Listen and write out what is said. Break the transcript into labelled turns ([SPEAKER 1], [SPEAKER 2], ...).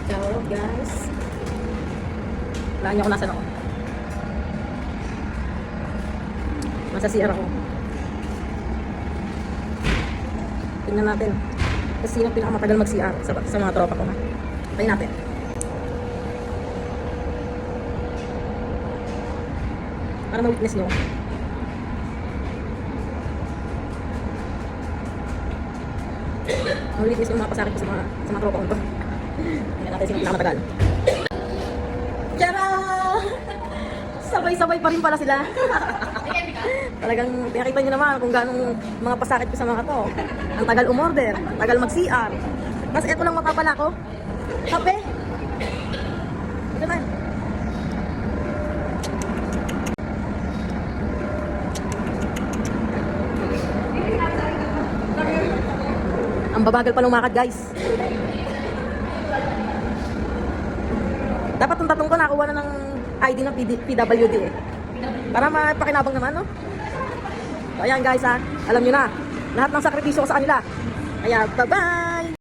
[SPEAKER 1] Ciao guys. Wala niyo kung nasan ako. Nasa CR ako. Tingnan natin. Kasi sino pinakamatagal mag-CR sa mga tropa ko ha. Tayo natin. Para ma-witness nyo. Ma-witness yung mga pasakit ko sa mga tropa ko to. Tingnan natin sino pinakamatagal. Tara! Sabay-sabay pa rin pala sila. Talagang pinakita nyo naman kung gano'ng mga pasakit ko sa mga to. Ang tagal umorder, tagal mag-CR. Tapos eto lang mapapala ko. Kape! Ito na. Ang babagal pa lumakad guys. Dapat yung tatong ko nakuha na ng ID ng PWD eh. Para mapakinabang naman, no? So, ayan guys ha. Alam nyo na. Lahat ng sakripisyo ko sa kanila. Kaya, bye-bye!